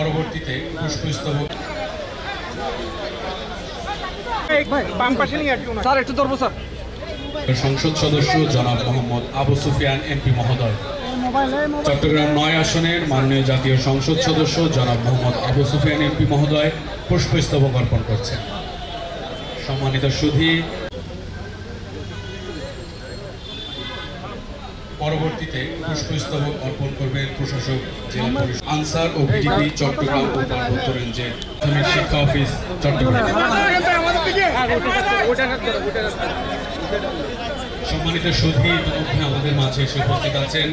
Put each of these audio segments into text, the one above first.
পরবর্তীতে পুষ্পস্তবক সংসদ সদস্য জনাব মোহাম্মদ আবু সুফিয়ান এমপি মহোদয়, চট্টগ্রাম ৯ আসনের মাননীয় জাতীয় সংসদ সদস্য জনাব মোহাম্মদ আবু সুফিয়ান এমপি মহোদয় পুষ্পস্তবক অর্পণ করছেন। সম্মানিত সুধী, পরবর্তীতে পুষ্পস্তবক অর্পণ করবেন প্রশাসক জেলা পরিষদ আনসার ও ভিডিপি চট্টগ্রাম ও পার্বত্য রেঞ্জের প্রাথমিক শিক্ষা অফিস চট্টগ্রাম। সম্মানিত সুধী, ইতিমধ্যে আমাদের মাঝে এসে উপস্থিত আছেন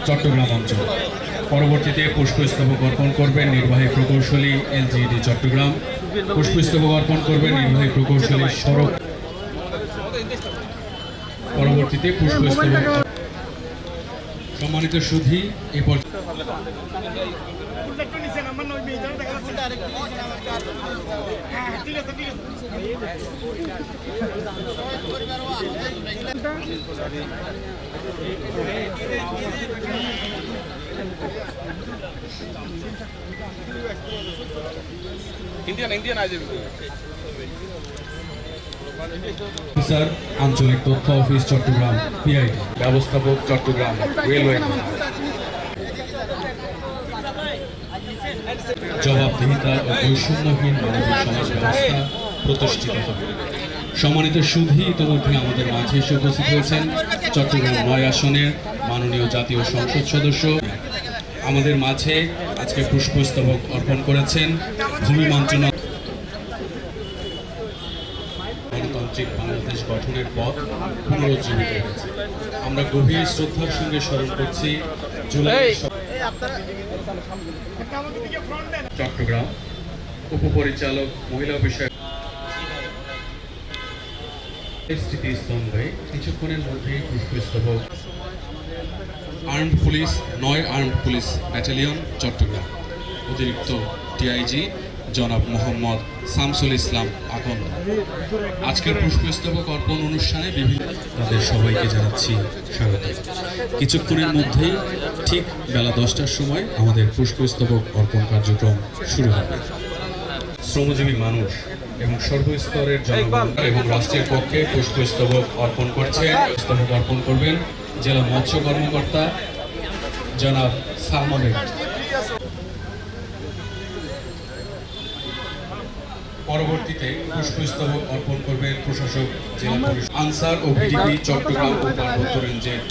চট্টগ্রাম অঞ্চল। পরবর্তীতে পুষ্পস্তবক অর্পণ করবেন নির্বাহী প্রকৌশলী এলজিইডি চট্টগ্রাম। পুষ্পস্তবক অর্পণ করবেন নির্বাহী প্রকৌশলী সড়ক। পরবর্তীতে পুষ্পস্তবক। সম্মানিত সুধী, এই স্যার আঞ্চলিক তথ্য অফিস চট্টগ্রাম পিআইডি, ব্যবস্থাপক চট্টগ্রাম রেলওয়ে। জবাবদিহিতা ও বৈষম্যহীন মানবিক সমাজ ব্যবস্থা প্রতিষ্ঠিত হবে। সম্মানিত সুধী, ইতিমধ্যে আমাদের মাঝে এসে উপস্থিত হয়েছেন চট্টগ্রাম ৯ আসনের মাননীয় জাতীয় সংসদ সদস্য। আমাদের মাঝে আজকে পুষ্পস্তবক অর্পণ করেছেন ভূমি মন্ত্রণালয়। গণতান্ত্রিক বাংলাদেশ গঠনের পথ পুনরুজ্জীবিত হয়েছে। আমরা গভীর শ্রদ্ধার সঙ্গে স্মরণ করছি জুলাই চট্টগ্রাম উপপরিচালক মহিলা বিষয়ক স্মৃতিস্তম্ভে কিছুক্ষণের মধ্যে পুষ্পস্তবক armed police ৯ armed police battalion Chittagong অতিরিক্ত ডিআইজি জনাব মোহাম্মদ শামসুল ইসলাম আকন্দ। আজকের পুষ্পস্তবক অর্পণ অনুষ্ঠানে বিভিন্ন তাদের সবাইকে জানাচ্ছি স্বাগত। কিছুক্ষণের মধ্যেই ঠিক বেলা 10টার সময় আমাদের পুষ্পস্তবক অর্পণ কার্যক্রম শুরু হবে। শ্রমজীবী মানুষ এবং সর্বস্তরের জনগণ এবং রাষ্ট্রের পক্ষে পুষ্পস্তবক অর্পণ করছেন। পুষ্পস্তবক অর্পণ করবেন জেলা মৎস্য কর্মকর্তা জনাব সালমা বেগম। পরবর্তীতে পুষ্পস্তবক অর্পণ করবেন প্রশাসক জেলা পরিষদ আনসার ও ভিডিপি চট্টগ্রাম ও পার্বত্য রেঞ্জের